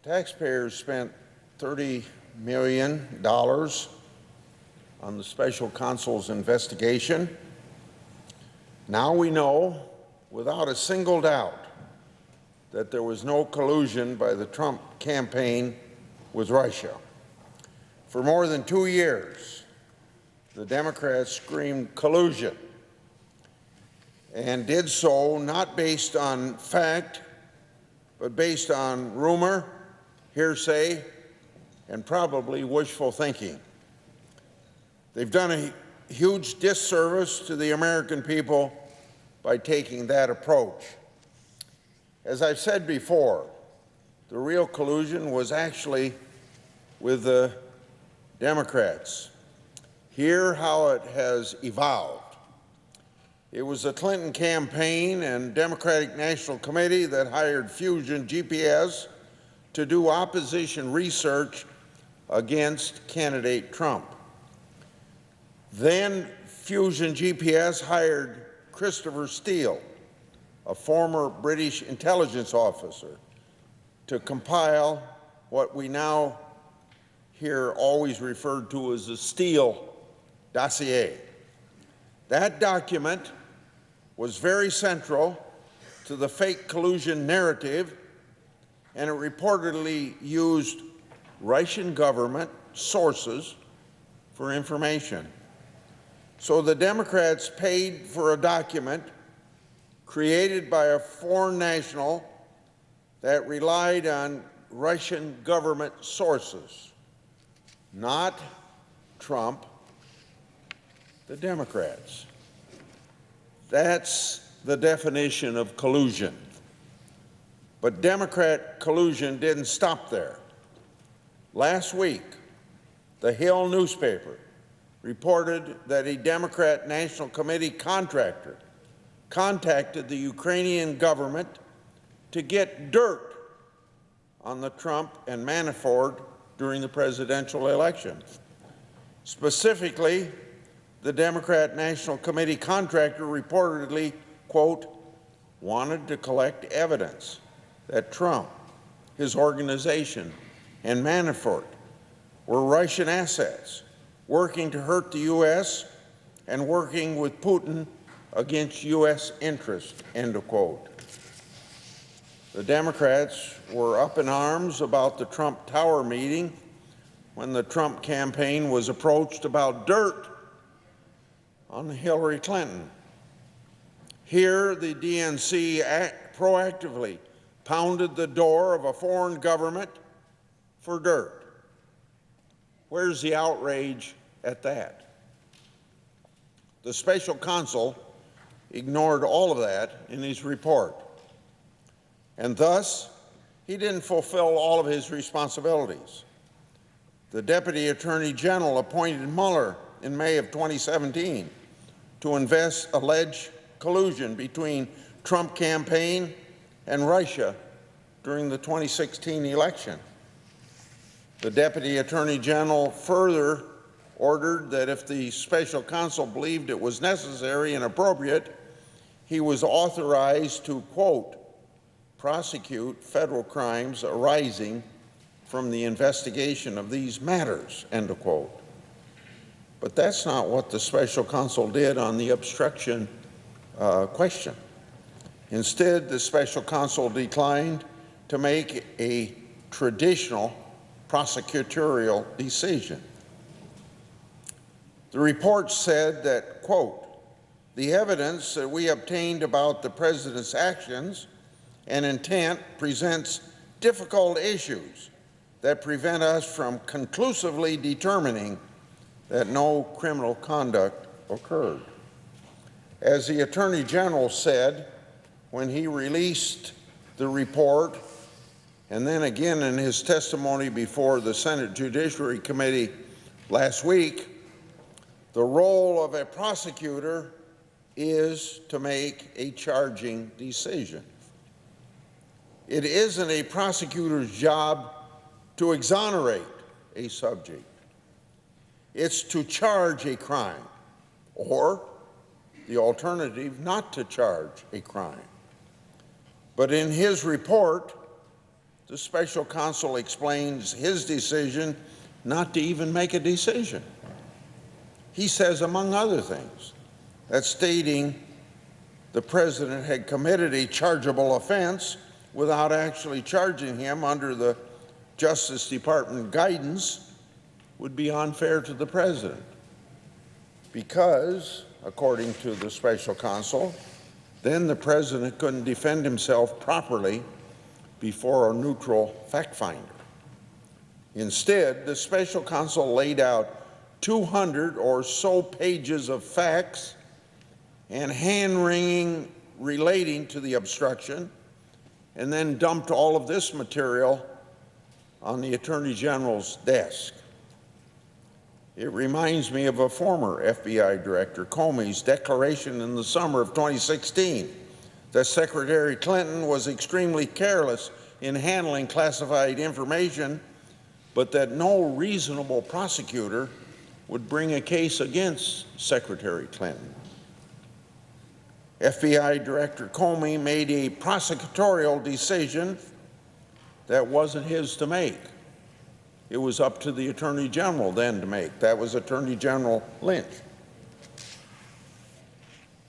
The taxpayers spent $30 million on the special counsel's investigation. Now we know, without a single doubt, that there was no collusion by the Trump campaign with Russia. For more than 2 years, the Democrats screamed collusion, and did so not based on fact, but based on rumor, hearsay, and probably wishful thinking. They've done a huge disservice to the American people by taking that approach. As I've said before, the real collusion was actually with the Democrats. Hear how it has evolved. It was the Clinton campaign and Democratic National Committee that hired Fusion GPS to do opposition research against candidate Trump. Then Fusion GPS hired Christopher Steele, a former British intelligence officer, to compile what we now hear always referred to as the Steele dossier. That document was very central to the fake collusion narrative, and it reportedly used Russian government sources for information. So the Democrats paid for a document created by a foreign national that relied on Russian government sources, not Trump, the Democrats. That's the definition of collusion. But Democrat collusion didn't stop there. Last week, the Hill newspaper reported that a Democrat National Committee contractor contacted the Ukrainian government to get dirt on the Trump and Manafort during the presidential election. Specifically, the Democrat National Committee contractor reportedly, quote, wanted to collect evidence that Trump, his organization, and Manafort were Russian assets working to hurt the U.S. and working with Putin against U.S. interests, end of quote. The Democrats were up in arms about the Trump Tower meeting when the Trump campaign was approached about dirt on Hillary Clinton. Here, the DNC proactively pounded the door of a foreign government for dirt. Where's the outrage at that? The special counsel ignored all of that in his report, and thus he didn't fulfill all of his responsibilities. The Deputy Attorney General appointed Mueller in May of 2017 to invest alleged collusion between Trump campaign and Russia during the 2016 election. The Deputy Attorney General further ordered that if the special counsel believed it was necessary and appropriate, he was authorized to, quote, prosecute federal crimes arising from the investigation of these matters, end of quote. But that's not what the special counsel did on the obstruction question. Instead, the special counsel declined to make a traditional prosecutorial decision. The report said that, quote, the evidence that we obtained about the president's actions and intent presents difficult issues that prevent us from conclusively determining that no criminal conduct occurred. As the Attorney General said when he released the report, and then again in his testimony before the Senate Judiciary Committee last week, the role of a prosecutor is to make a charging decision. It isn't a prosecutor's job to exonerate a subject. It's to charge a crime, or the alternative, not to charge a crime. But in his report, the special counsel explains his decision not to even make a decision. He says, among other things, that stating the president had committed a chargeable offense without actually charging him under the Justice Department guidance would be unfair to the president because, according to the special counsel, then the president couldn't defend himself properly before a neutral fact finder. Instead, the special counsel laid out 200 or so pages of facts and hand-wringing relating to the obstruction, and then dumped all of this material on the Attorney General's desk. It reminds me of a former FBI Director, Comey's declaration in the summer of 2016 that Secretary Clinton was extremely careless in handling classified information, but that no reasonable prosecutor would bring a case against Secretary Clinton. FBI Director Comey made a prosecutorial decision that wasn't his to make. It was up to the Attorney General then to make. That was Attorney General Lynch.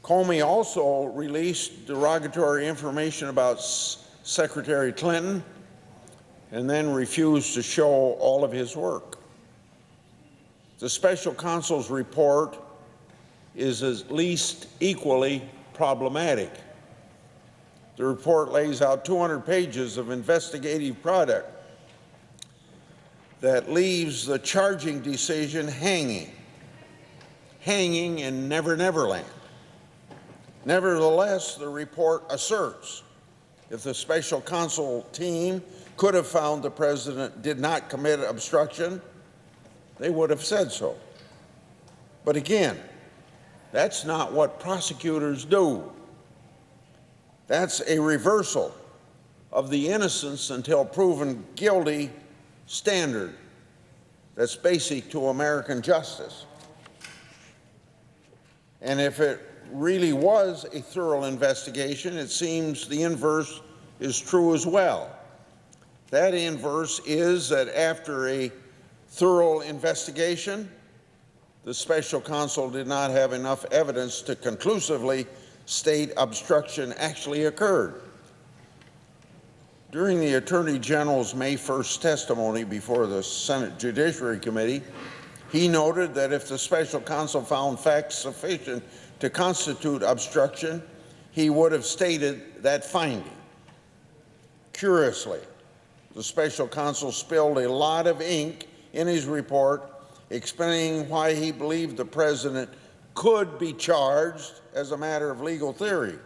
Comey also released derogatory information about Secretary Clinton and then refused to show all of his work. The special counsel's report is at least equally problematic. The report lays out 200 pages of investigative product that leaves the charging decision hanging in Never Never Land. Nevertheless, the report asserts if the special counsel team could have found the president did not commit obstruction, they would have said so. But again, that's not what prosecutors do. That's a reversal of the innocence until proven guilty standard that's basic to American justice. And if it really was a thorough investigation, it seems the inverse is true as well. That inverse is that after a thorough investigation, the special counsel did not have enough evidence to conclusively state obstruction actually occurred. During the Attorney General's May 1st testimony before the Senate Judiciary Committee, he noted that if the special counsel found facts sufficient to constitute obstruction, he would have stated that finding. Curiously, the special counsel spilled a lot of ink in his report explaining why he believed the president could be charged as a matter of legal theory.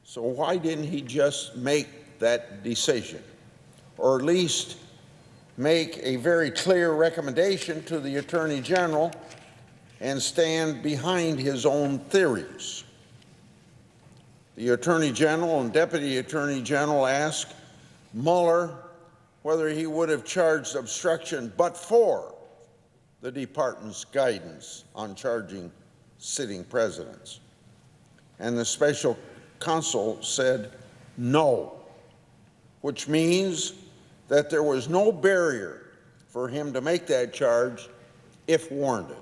So why didn't he just make that decision, or at least make a very clear recommendation to the Attorney General and stand behind his own theories? The Attorney General and Deputy Attorney General asked Mueller whether he would have charged obstruction but for the department's guidance on charging sitting presidents. And the special counsel said no, which means that there was no barrier for him to make that charge if warranted.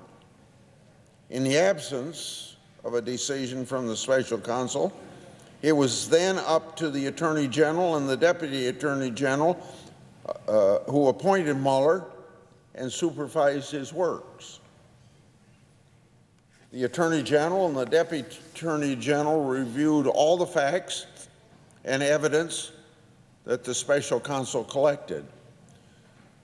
In the absence of a decision from the special counsel, it was then up to the Attorney General and the Deputy Attorney General who appointed Mueller and supervised his works. The Attorney General and the Deputy Attorney General reviewed all the facts and evidence that the special counsel collected.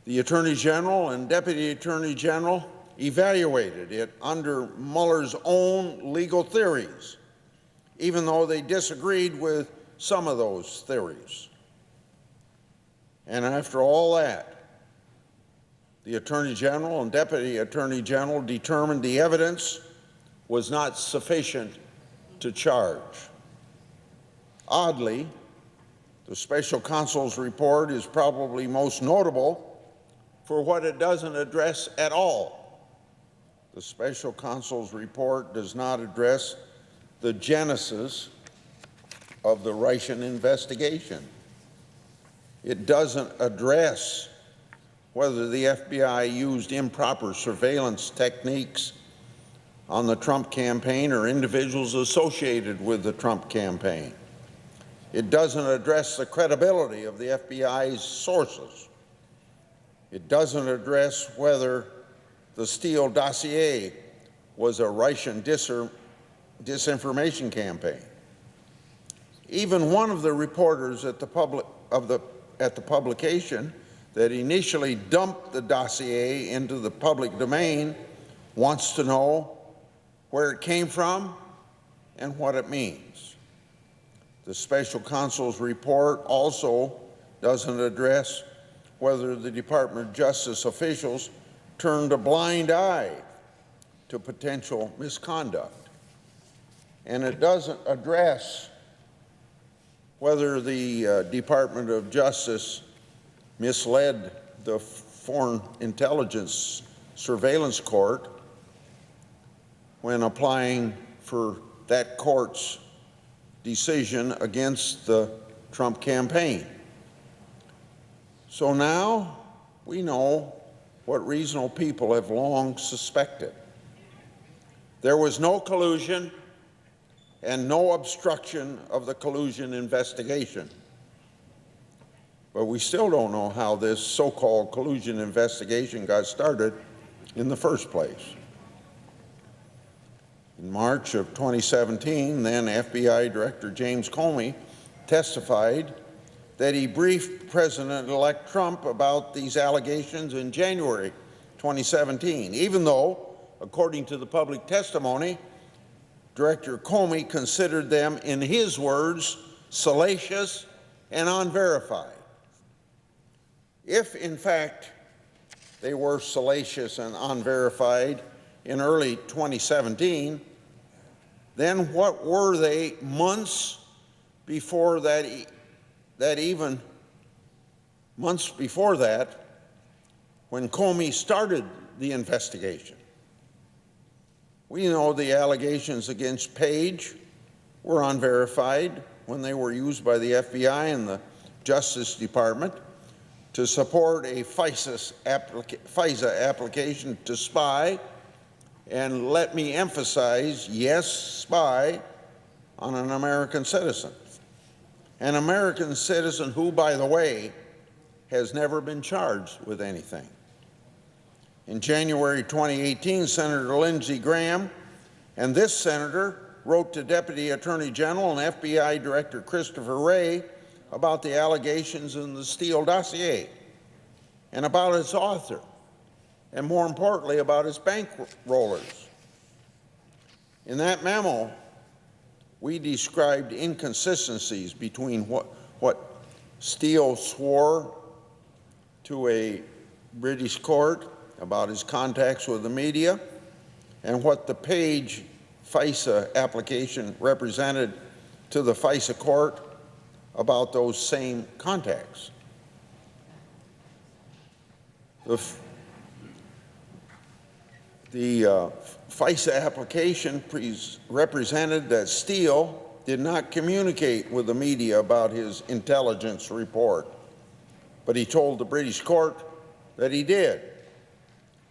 The Attorney General and Deputy Attorney General evaluated it under Mueller's own legal theories, even though they disagreed with some of those theories. And after all that, the Attorney General and Deputy Attorney General determined the evidence was not sufficient to charge. Oddly, the special counsel's report is probably most notable for what it doesn't address at all. The special counsel's report does not address the genesis of the Russian investigation. It doesn't address whether the FBI used improper surveillance techniques on the Trump campaign or individuals associated with the Trump campaign. It doesn't address the credibility of the FBI's sources. It doesn't address whether the Steele dossier was a Russian disinformation campaign. Even one of the reporters at the publication that initially dumped the dossier into the public domain wants to know where it came from and what it means. The special counsel's report also doesn't address whether the Department of Justice officials turned a blind eye to potential misconduct. And it doesn't address whether the Department of Justice misled the Foreign Intelligence Surveillance Court when applying for that court's decision against the Trump campaign. So now we know what reasonable people have long suspected. There was no collusion and no obstruction of the collusion investigation. But we still don't know how this so-called collusion investigation got started in the first place. In March of 2017, then FBI Director James Comey testified that he briefed President-elect Trump about these allegations in January 2017, even though, according to the public testimony, Director Comey considered them, in his words, salacious and unverified. If, in fact, they were salacious and unverified in early 2017, then what were they months before that, months before that, when Comey started the investigation? We know the allegations against Page were unverified when they were used by the FBI and the Justice Department to support a FISA application to spy, and let me emphasize, yes, spy on an American citizen. An American citizen who, by the way, has never been charged with anything. In January 2018, Senator Lindsey Graham and this senator wrote to Deputy Attorney General and FBI Director Christopher Wray about the allegations in the Steele dossier and about its author, and more importantly, about its bankrollers. In that memo, we described inconsistencies between what Steele swore to a British court about his contacts with the media and what the Page FISA application represented to the FISA court about those same contacts. The FISA application represented that Steele did not communicate with the media about his intelligence report, but he told the British court that he did.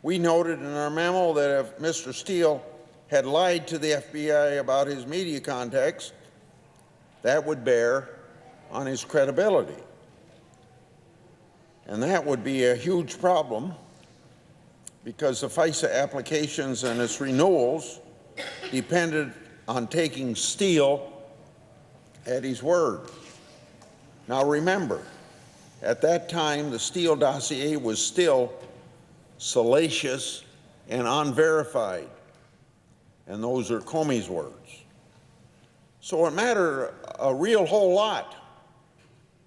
We noted in our memo that if Mr. Steele had lied to the FBI about his media contacts, that would bear on his credibility. And that would be a huge problem because the FISA applications and its renewals depended on taking Steele at his word. Now remember, at that time, the Steele dossier was still salacious and unverified, and those are Comey's words. So it mattered a real whole lot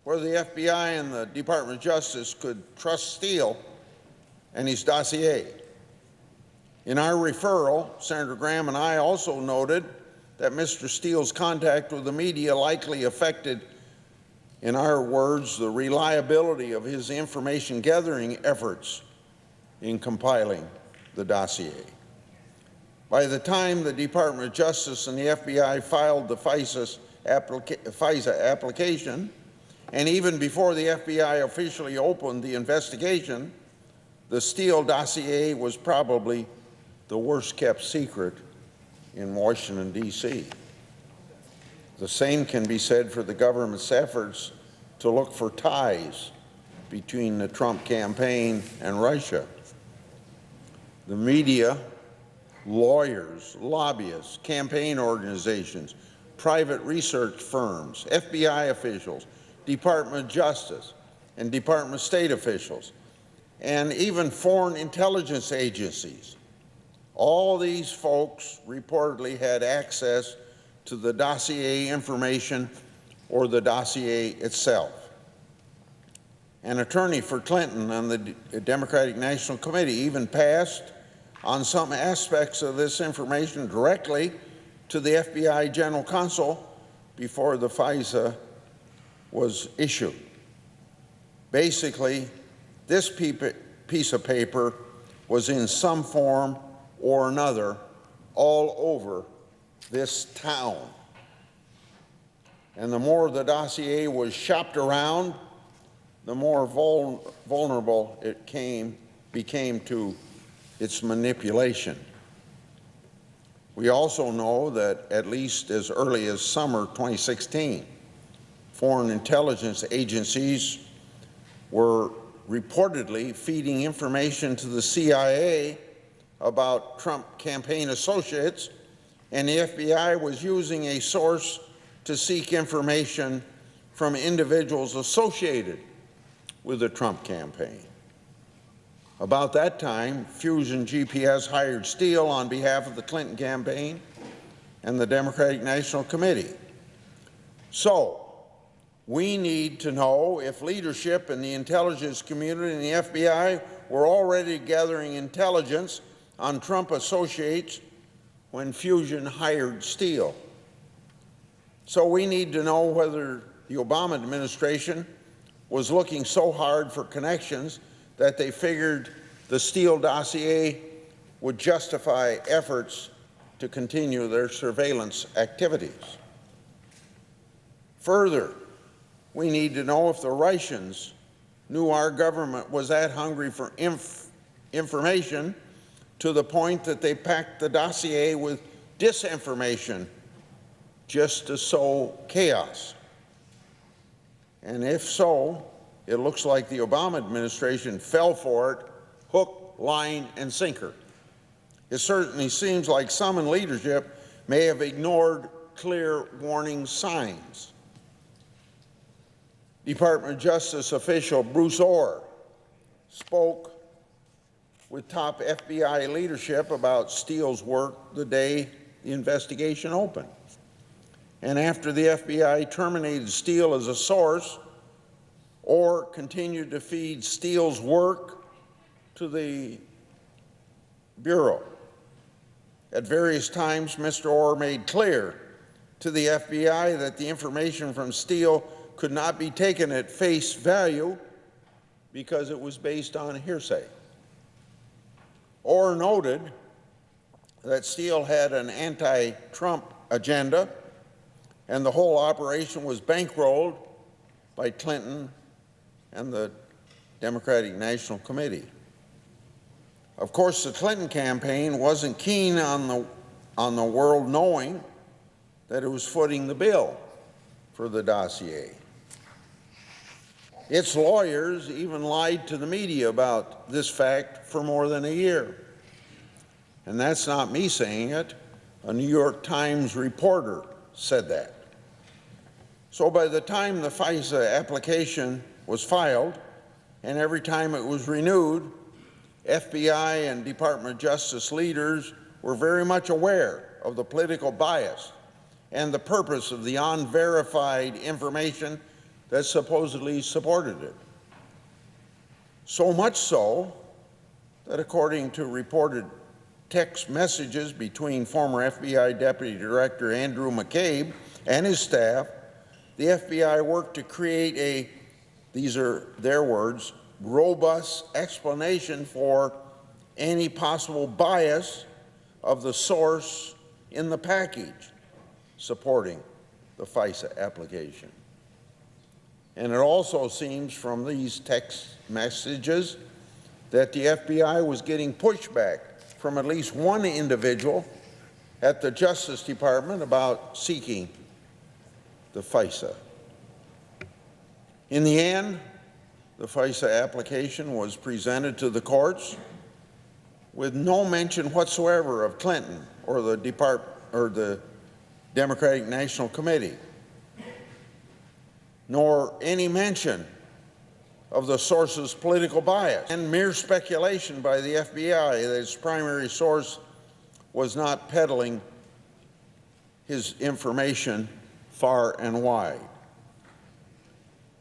whether the FBI and the Department of Justice could trust Steele and his dossier. In our referral, Senator Graham and I also noted that Mr. Steele's contact with the media likely affected, in our words, the reliability of his information gathering efforts in compiling the dossier. By the time the Department of Justice and the FBI filed the FISA application, And even before the FBI officially opened the investigation, the Steele dossier was probably the worst-kept secret in Washington, D.C. The same can be said for the government's efforts to look for ties between the Trump campaign and Russia. The media, lawyers, lobbyists, campaign organizations, private research firms, FBI officials, Department of Justice, and Department of State officials, and even foreign intelligence agencies. All these folks reportedly had access to the dossier information or the dossier itself. An attorney for Clinton on the Democratic National Committee even passed on some aspects of this information directly to the FBI General Counsel before the FISA was issued. Basically, this piece of paper was in some form or another all over this town. And the more the dossier was shopped around, the more vulnerable it became to its manipulation. We also know that at least as early as summer 2016, foreign intelligence agencies were reportedly feeding information to the CIA about Trump campaign associates, and the FBI was using a source to seek information from individuals associated with the Trump campaign. About that time, Fusion GPS hired Steele on behalf of the Clinton campaign and the Democratic National Committee. So, we need to know if leadership in the intelligence community and the FBI were already gathering intelligence on Trump associates when Fusion hired Steele. So we need to know whether the Obama administration was looking so hard for connections that they figured the Steele dossier would justify efforts to continue their surveillance activities. Further, we need to know if the Russians knew our government was that hungry for information to the point that they packed the dossier with disinformation just to sow chaos. And if so, it looks like the Obama administration fell for it, hook, line, and sinker. It certainly seems like some in leadership may have ignored clear warning signs. Department of Justice official Bruce Orr spoke with top FBI leadership about Steele's work the day the investigation opened. And after the FBI terminated Steele as a source, Orr continued to feed Steele's work to the Bureau. At various times, Mr. Orr made clear to the FBI that the information from Steele could not be taken at face value because it was based on hearsay. Orr noted that Steele had an anti-Trump agenda, and the whole operation was bankrolled by Clinton and the Democratic National Committee. Of course, the Clinton campaign wasn't keen on the world knowing that it was footing the bill for the dossier. Its lawyers even lied to the media about this fact for more than a year. And that's not me saying it. A New York Times reporter said that. So by the time the FISA application was filed, and every time it was renewed, FBI and Department of Justice leaders were very much aware of the political bias and the purpose of the unverified information that supposedly supported it. So much so that according to reported text messages between former FBI Deputy Director Andrew McCabe and his staff, the FBI worked to create a, these are their words, robust explanation for any possible bias of the source in the package supporting the FISA application. And it also seems from these text messages that the FBI was getting pushback from at least one individual at the Justice Department about seeking the FISA. In the end, the FISA application was presented to the courts with no mention whatsoever of Clinton or the Democratic National Committee, nor any mention of the source's political bias, and mere speculation by the FBI that its primary source was not peddling his information far and wide.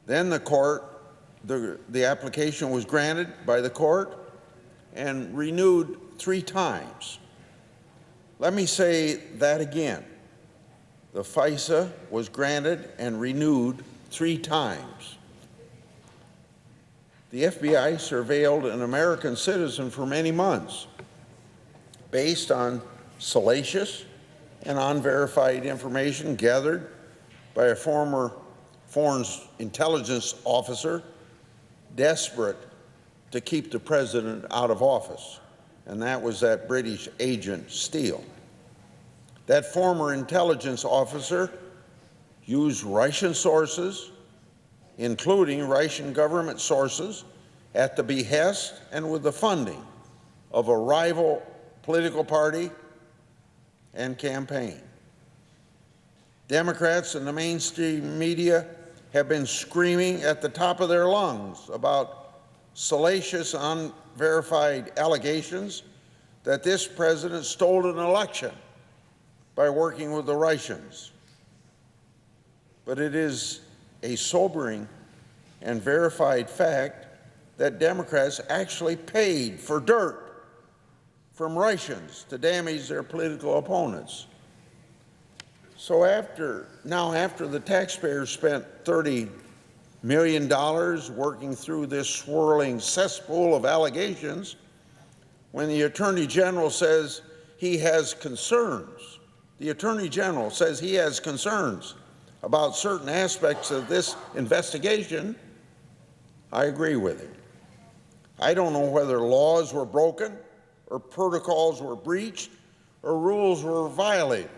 Then the application was granted by the court and renewed 3 times. Let me say that again. The FISA was granted and renewed 3 times. The FBI surveilled an American citizen for many months based on salacious and unverified information gathered by a former foreign intelligence officer desperate to keep the president out of office, and that was that British agent Steele. That former intelligence officer used Russian sources, including Russian government sources, at the behest and with the funding of a rival political party and campaign. Democrats and the mainstream media have been screaming at the top of their lungs about salacious, unverified allegations that this president stole an election by working with the Russians. But it is a sobering and verified fact that Democrats actually paid for dirt from Russians to damage their political opponents. So after the taxpayers spent $30 million working through this swirling cesspool of allegations, when the Attorney General says he has concerns, the Attorney General says he has concerns about certain aspects of this investigation, I agree with him. I don't know whether laws were broken or protocols were breached or rules were violated.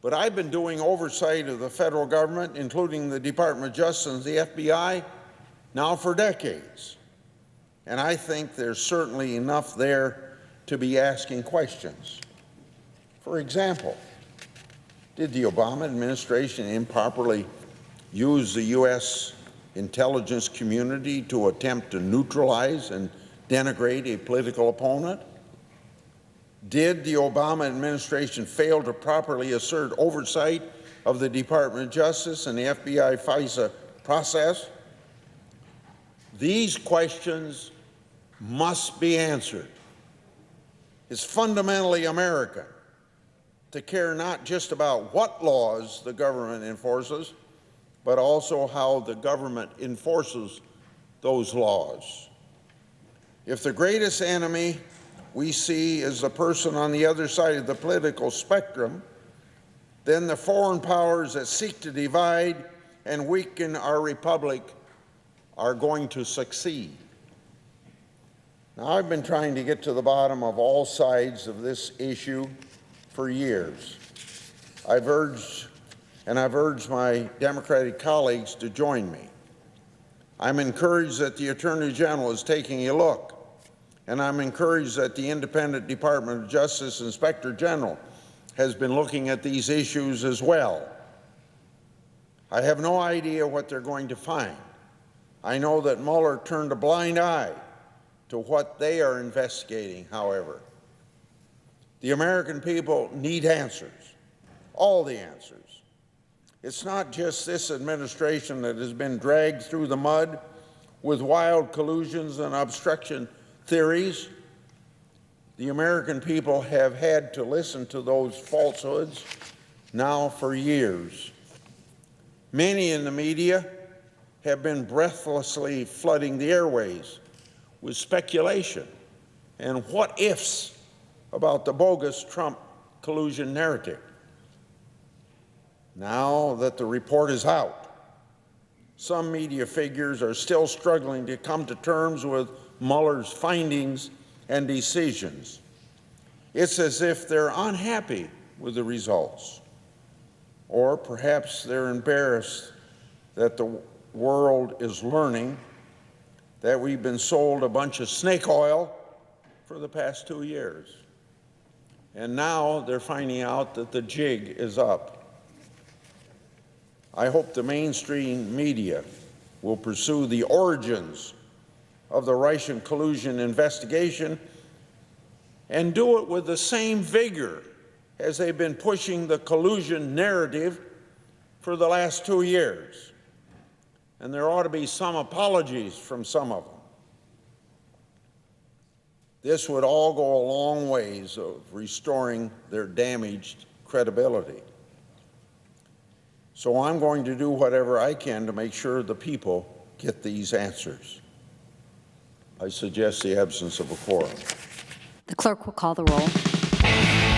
But I've been doing oversight of the federal government, including the Department of Justice and the FBI, now for decades. And I think there's certainly enough there to be asking questions. For example, did the Obama administration improperly use the U.S. intelligence community to attempt to neutralize and denigrate a political opponent? Did the Obama administration fail to properly assert oversight of the Department of Justice and the FBI FISA process? These questions must be answered. It's fundamentally American to care not just about what laws the government enforces, but also how the government enforces those laws. If the greatest enemy we see is the person on the other side of the political spectrum, then the foreign powers that seek to divide and weaken our republic are going to succeed. Now, I've been trying to get to the bottom of all sides of this issue for years. I've urged my Democratic colleagues to join me. I'm encouraged that the Attorney General is taking a look, and I'm encouraged that the independent Department of Justice Inspector General has been looking at these issues as well. I have no idea what they're going to find. I know that Mueller turned a blind eye to what they are investigating, however. The American people need answers, all the answers. It's not just this administration that has been dragged through the mud with wild collusions and obstruction theories. The American people have had to listen to those falsehoods now for years. Many in the media have been breathlessly flooding the airways with speculation and what-ifs about the bogus Trump collusion narrative. Now that the report is out, some media figures are still struggling to come to terms with Mueller's findings and decisions. It's as if they're unhappy with the results, or perhaps they're embarrassed that the world is learning that we've been sold a bunch of snake oil for the past 2 years. And now they're finding out that the jig is up. I hope the mainstream media will pursue the origins of the Russian collusion investigation and do it with the same vigor as they've been pushing the collusion narrative for the last 2 years. And there ought to be some apologies from some of them. This would all go a long ways of restoring their damaged credibility. So I'm going to do whatever I can to make sure the people get these answers. I suggest the absence of a quorum. The clerk will call the roll.